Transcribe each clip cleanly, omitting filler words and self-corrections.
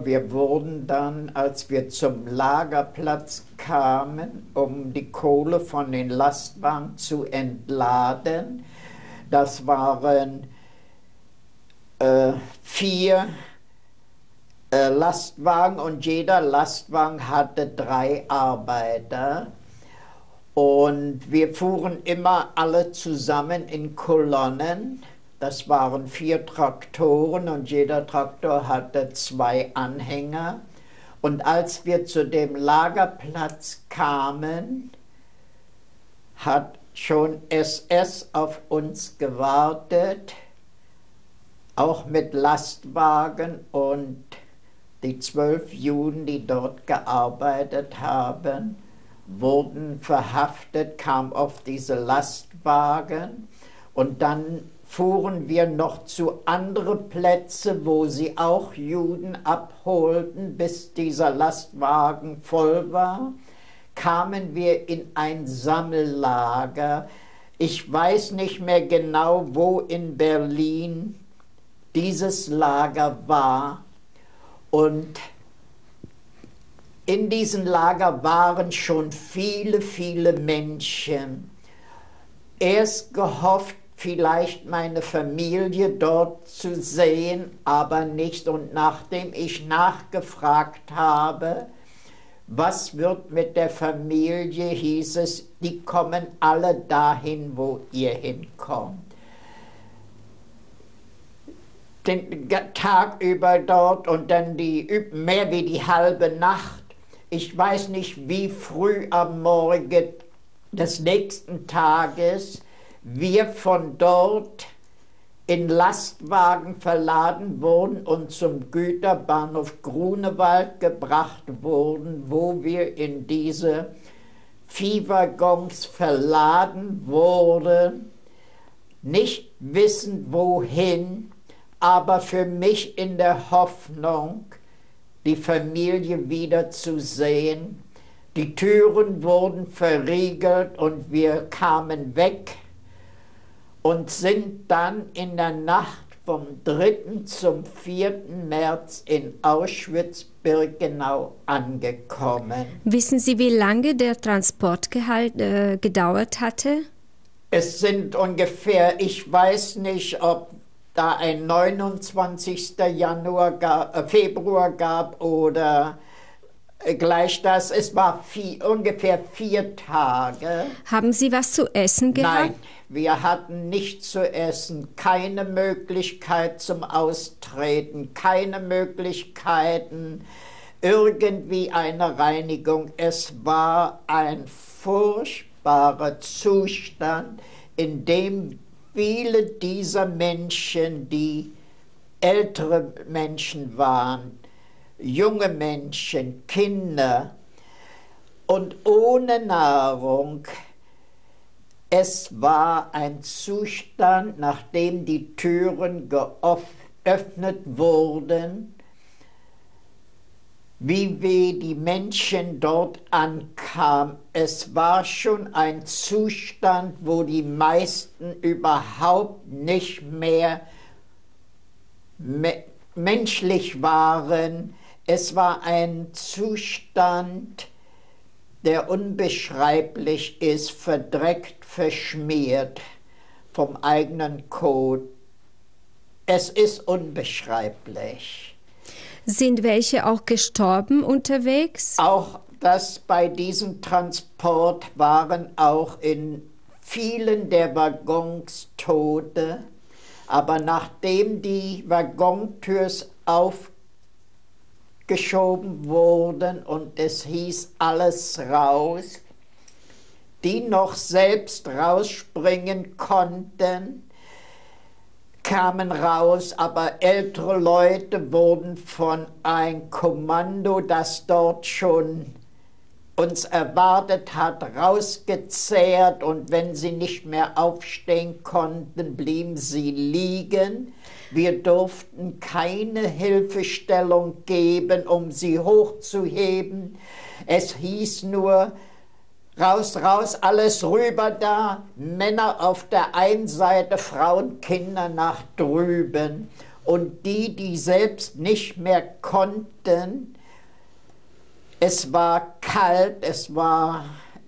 Wir wurden dann, als wir zum Lagerplatz kamen, um die Kohle von den Lastwagen zu entladen, das waren 4 Lastwagen und jeder Lastwagen hatte 3 Arbeiter. Und wir fuhren immer alle zusammen in Kolonnen. Das waren 4 Traktoren und jeder Traktor hatte 2 Anhänger. Und als wir zu dem Lagerplatz kamen, hat schon SS auf uns gewartet, auch mit Lastwagen, und die 12 Juden, die dort gearbeitet haben, wurden verhaftet, kamen auf diese Lastwagen und dann fuhren wir noch zu anderen Plätzen, wo sie auch Juden abholten, bis dieser Lastwagen voll war, kamen wir in ein Sammellager. Ich weiß nicht mehr genau, wo in Berlin dieses Lager war, und in diesem Lager waren schon viele, viele Menschen. Erst gehofft, vielleicht meine Familie dort zu sehen, aber nicht. Und nachdem ich nachgefragt habe, was wird mit der Familie, hieß es, die kommen alle dahin, wo ihr hinkommt. Den Tag über dort und dann mehr wie die halbe Nacht. Ich weiß nicht, wie früh am Morgen des nächsten Tages wir von dort in Lastwagen verladen wurden und zum Güterbahnhof Grunewald gebracht wurden, wo wir in diese Viehwaggons verladen wurden, nicht wissend wohin, aber für mich in der Hoffnung, die Familie wiederzusehen. Die Türen wurden verriegelt und wir kamen weg und sind dann in der Nacht vom 3. zum 4. März in Auschwitz-Birkenau angekommen. Wissen Sie, wie lange der Transport gedauert hatte? Es sind ungefähr, ich weiß nicht, ob da ein 29. Februar gab oder gleich das. Es war ungefähr 4 Tage. Haben Sie was zu essen gehabt? Nein, wir hatten nichts zu essen, keine Möglichkeit zum Austreten, keine Möglichkeiten, irgendwie eine Reinigung. Es war ein furchtbarer Zustand, in dem viele dieser Menschen, die ältere Menschen waren, junge Menschen, Kinder und ohne Nahrung. Es war ein Zustand, nachdem die Türen geöffnet wurden, wie wir die Menschen dort ankamen. Es war schon ein Zustand, wo die meisten überhaupt nicht mehr menschlich waren. Es war ein Zustand, der unbeschreiblich ist, verdreckt, verschmiert vom eigenen Kot. Es ist unbeschreiblich. Sind welche auch gestorben unterwegs? Auch das bei diesem Transport waren auch in vielen der Waggons Tote. Aber nachdem die Waggontürs aufgeschoben wurden und es hieß alles raus, die noch selbst rausspringen konnten, kamen raus, aber ältere Leute wurden von einem Kommando, das dort schon uns erwartet hat, rausgezehrt, und wenn sie nicht mehr aufstehen konnten, blieben sie liegen. Wir durften keine Hilfestellung geben, um sie hochzuheben. Es hieß nur: raus, raus, alles rüber da, Männer auf der einen Seite, Frauen, Kinder nach drüben. Und die, die selbst nicht mehr konnten, es war kalt, es war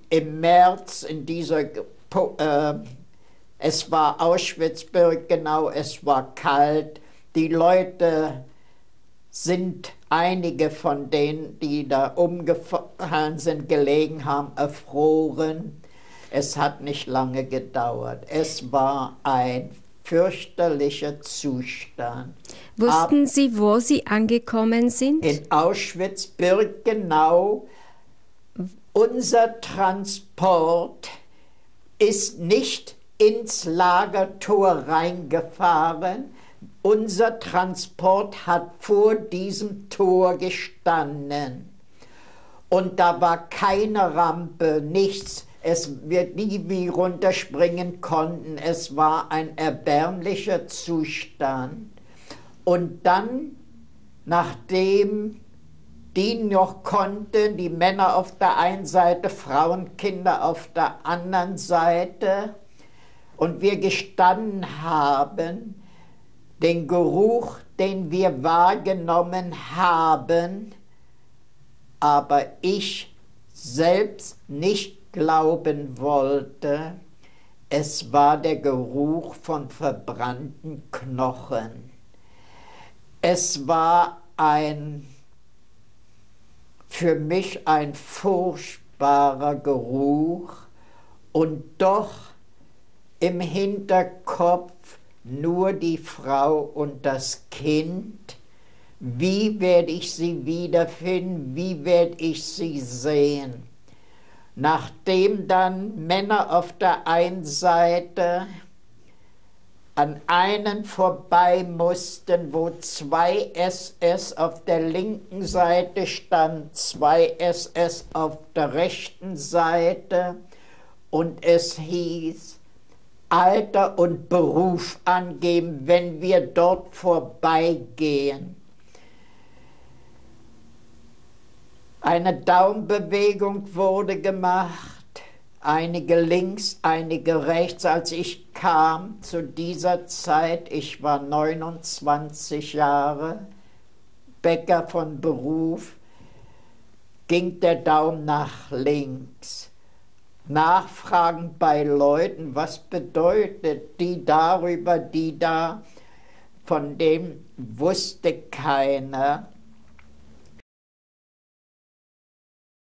im März in dieser, es war Auschwitz-Birkenau, es war kalt. Die Leute sind, einige von denen, die da umgefallen sind, gelegen haben, erfroren. Es hat nicht lange gedauert. Es war ein fürchterlicher Zustand. Wussten Sie, wo Sie angekommen sind? In Auschwitz-Birkenau. Unser Transport ist nicht ins Lagertor reingefahren. Unser Transport hat vor diesem Tor gestanden. Und da war keine Rampe, nichts. Wir nie runterspringen konnten. Es war ein erbärmlicher Zustand. Und dann, nachdem die noch konnten, die Männer auf der einen Seite, Frauen, Kinder auf der anderen Seite, und wir gestanden haben, den Geruch, den wir wahrgenommen haben, aber ich selbst nicht glauben wollte, es war der Geruch von verbrannten Knochen. Es war für mich ein furchtbarer Geruch und doch im Hinterkopf nur die Frau und das Kind. Wie werde ich sie wiederfinden? Wie werde ich sie sehen? Nachdem dann Männer auf der einen Seite an einen vorbei mussten, wo 2 SS auf der linken Seite stand, 2 SS auf der rechten Seite, und es hieß, Alter und Beruf angeben, wenn wir dort vorbeigehen. Eine Daumenbewegung wurde gemacht, einige links, einige rechts. Als ich kam zu dieser Zeit, ich war 29 Jahre, Bäcker von Beruf, ging der Daumen nach links. Nachfragen bei Leuten, was bedeutet die darüber, die da, von dem wusste keiner.